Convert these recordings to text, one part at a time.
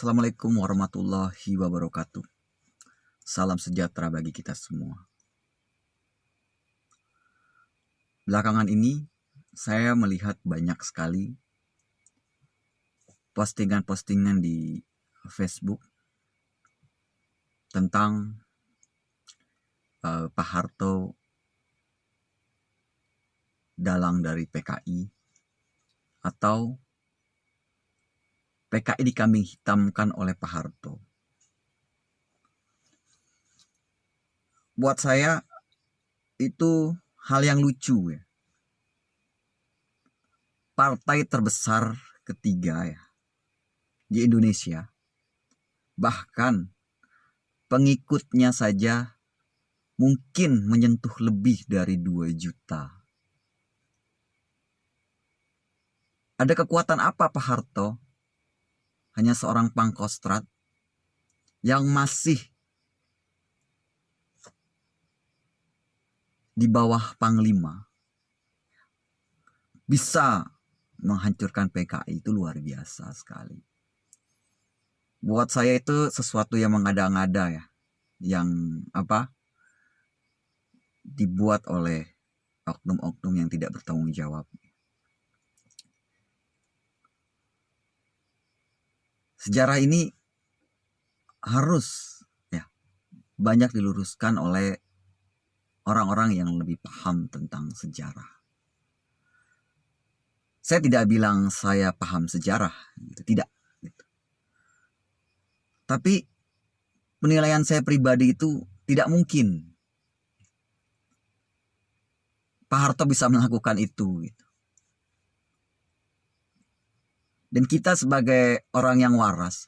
Assalamualaikum warahmatullahi wabarakatuh. Salam sejahtera bagi kita semua. Belakangan ini saya melihat banyak sekali postingan-postingan di Facebook tentang Pak Harto dalang dari PKI atau PKI dikambing hitamkan oleh Pak Harto. Buat saya itu hal yang lucu ya. Partai terbesar ketiga ya di Indonesia, bahkan pengikutnya saja mungkin menyentuh lebih dari 2 juta. Ada kekuatan apa Pak Harto? Hanya seorang pangkostrat yang masih di bawah panglima bisa menghancurkan PKI. Itu luar biasa sekali. Buat saya itu sesuatu yang mengada-ngada ya, yang dibuat oleh oknum-oknum yang tidak bertanggung jawab. Sejarah ini harus ya banyak diluruskan oleh orang-orang yang lebih paham tentang sejarah. Saya tidak bilang saya paham sejarah, tidak. Tapi penilaian saya pribadi itu tidak mungkin Pak Harto bisa melakukan itu. Dan kita sebagai orang yang waras,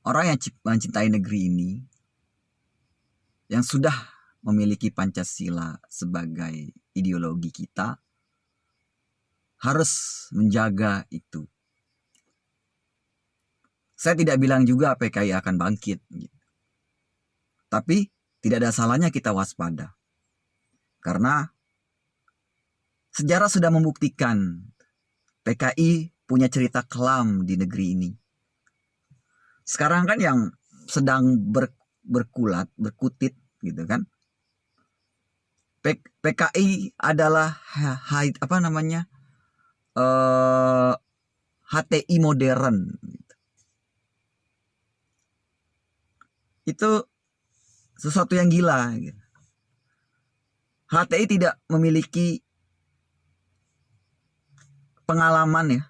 orang yang mencintai negeri ini, yang sudah memiliki Pancasila sebagai ideologi kita, harus menjaga itu. Saya tidak bilang juga PKI akan bangkit. Tapi tidak ada salahnya kita waspada. Karena sejarah sudah membuktikan PKI punya cerita kelam di negeri ini. Sekarang kan yang sedang berkutit gitu kan. PKI adalah HTI modern. Itu sesuatu yang gila. HTI tidak memiliki pengalaman ya,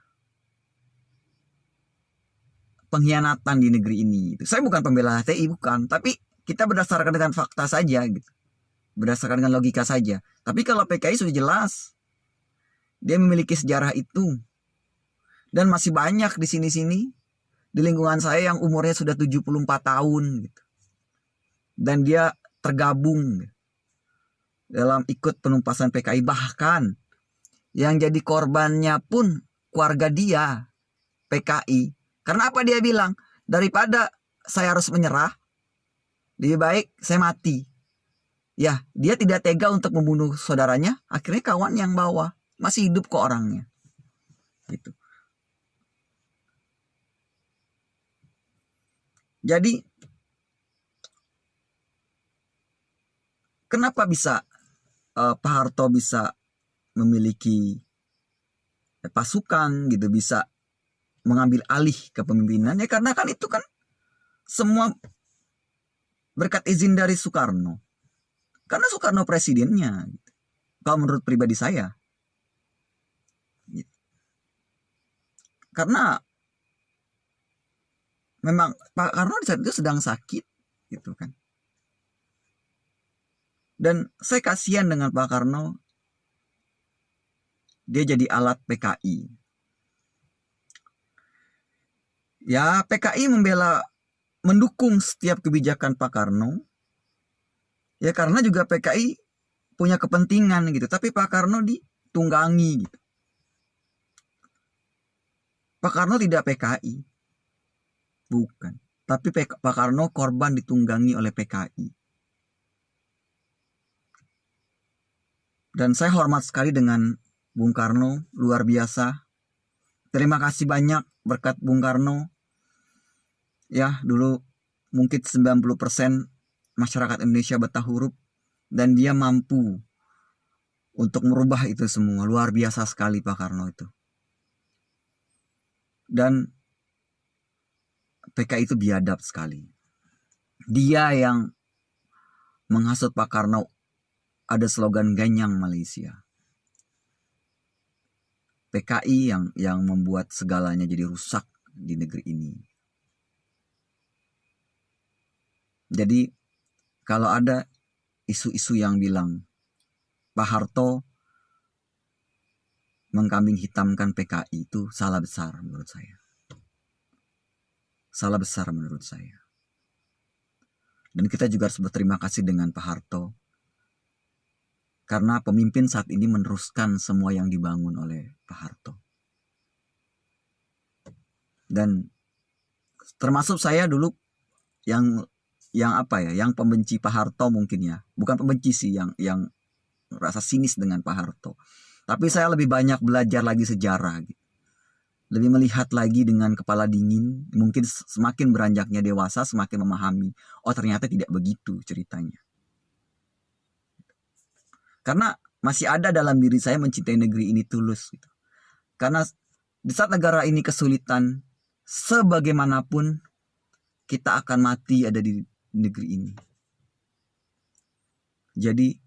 pengkhianatan di negeri ini. Saya bukan pembela HTI, bukan. Tapi kita berdasarkan dengan fakta saja gitu. Berdasarkan dengan logika saja. Tapi kalau PKI sudah jelas, dia memiliki sejarah itu. Dan masih banyak di sini-sini, di lingkungan saya yang umurnya sudah 74 tahun gitu. Dan dia tergabung dalam ikut penumpasan PKI. Bahkan yang jadi korbannya pun keluarga dia, PKI. Karena apa dia bilang? Daripada saya harus menyerah, lebih baik saya mati. Ya, dia tidak tega untuk membunuh saudaranya. Akhirnya kawan yang bawa. Masih hidup kok orangnya. Gitu. Jadi, kenapa bisa Pak Harto bisa memiliki pasukan gitu, bisa mengambil alih kepemimpinan? Ya karena kan itu kan semua berkat izin dari Soekarno. Karena Soekarno presidennya. Gitu. Kalau menurut pribadi saya. Gitu. Karena memang Pak Karno di saat itu sedang sakit gitu kan. Dan saya kasihan dengan Pak Karno. Dia jadi alat PKI. Ya, PKI mendukung setiap kebijakan Pak Karno. Ya karena juga PKI punya kepentingan gitu. Tapi Pak Karno ditunggangi gitu. Pak Karno tidak PKI. Bukan. Tapi Pak Karno korban ditunggangi oleh PKI. Dan saya hormat sekali dengan Bung Karno, luar biasa. Terima kasih banyak berkat Bung Karno. Ya, dulu mungkin 90% masyarakat Indonesia betah huruf, dan dia mampu untuk merubah itu semua. Luar biasa sekali Pak Karno itu. Dan PKI itu biadab sekali. Dia yang menghasut Pak Karno, ada slogan Ganyang Malaysia. PKI yang membuat segalanya jadi rusak di negeri ini. Jadi kalau ada isu-isu yang bilang Pak Harto mengkambing hitamkan PKI, itu salah besar menurut saya. Salah besar menurut saya. Dan kita juga harus berterima kasih dengan Pak Harto, karena pemimpin saat ini meneruskan semua yang dibangun oleh Pak Harto. Dan termasuk saya dulu yang pembenci Pak Harto mungkin ya. Bukan pembenci sih, yang rasa sinis dengan Pak Harto. Tapi saya lebih banyak belajar lagi sejarah gitu. Lebih melihat lagi dengan kepala dingin. Mungkin semakin beranjaknya dewasa, semakin memahami, oh ternyata tidak begitu ceritanya. Karena masih ada dalam diri saya mencintai negeri ini tulus gitu. Karena di saat negara ini kesulitan, sebagaimanapun kita akan mati ada di negeri ini. Jadi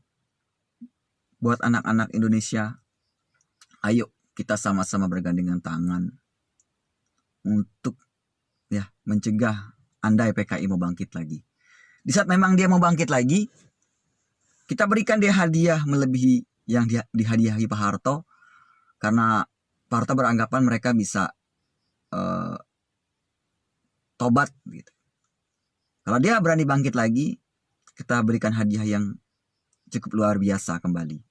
buat anak-anak Indonesia, ayo kita sama-sama bergandengan tangan untuk ya mencegah andai PKI mau bangkit lagi. Di saat memang dia mau bangkit lagi, kita berikan dia hadiah melebihi yang dihadiahi Pak Harto, karena Pak Harto beranggapan mereka bisa tobat gitu. Kalau dia berani bangkit lagi, kita berikan hadiah yang cukup luar biasa kembali.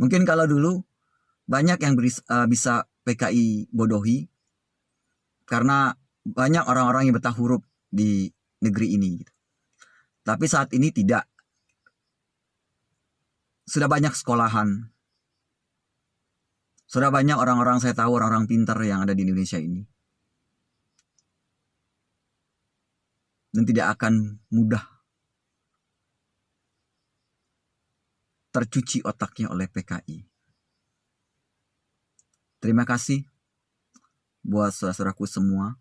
Mungkin kalau dulu banyak yang bisa PKI bodohi, karena banyak orang-orang yang betah huruf di negeri ini gitu. Tapi saat ini tidak. Sudah banyak sekolahan, sudah banyak orang-orang, saya tahu orang-orang pintar yang ada di Indonesia ini. Dan tidak akan mudah tercuci otaknya oleh PKI. Terima kasih buat saudara-saudaraku semua.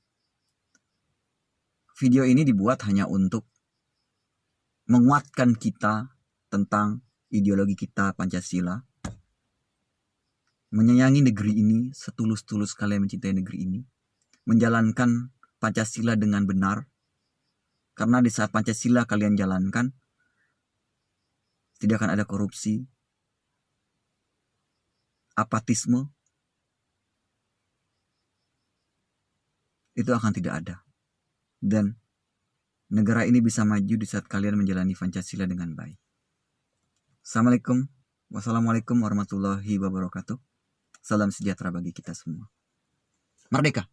Video ini dibuat hanya untuk menguatkan kita tentang ideologi kita Pancasila. Menyayangi negeri ini, setulus-tulus kalian mencintai negeri ini. Menjalankan Pancasila dengan benar. Karena di saat Pancasila kalian jalankan, tidak akan ada korupsi, apatisme, itu akan tidak ada. Dan negara ini bisa maju di saat kalian menjalani Pancasila dengan baik. Wassalamualaikum warahmatullahi wabarakatuh. Salam sejahtera bagi kita semua. Merdeka!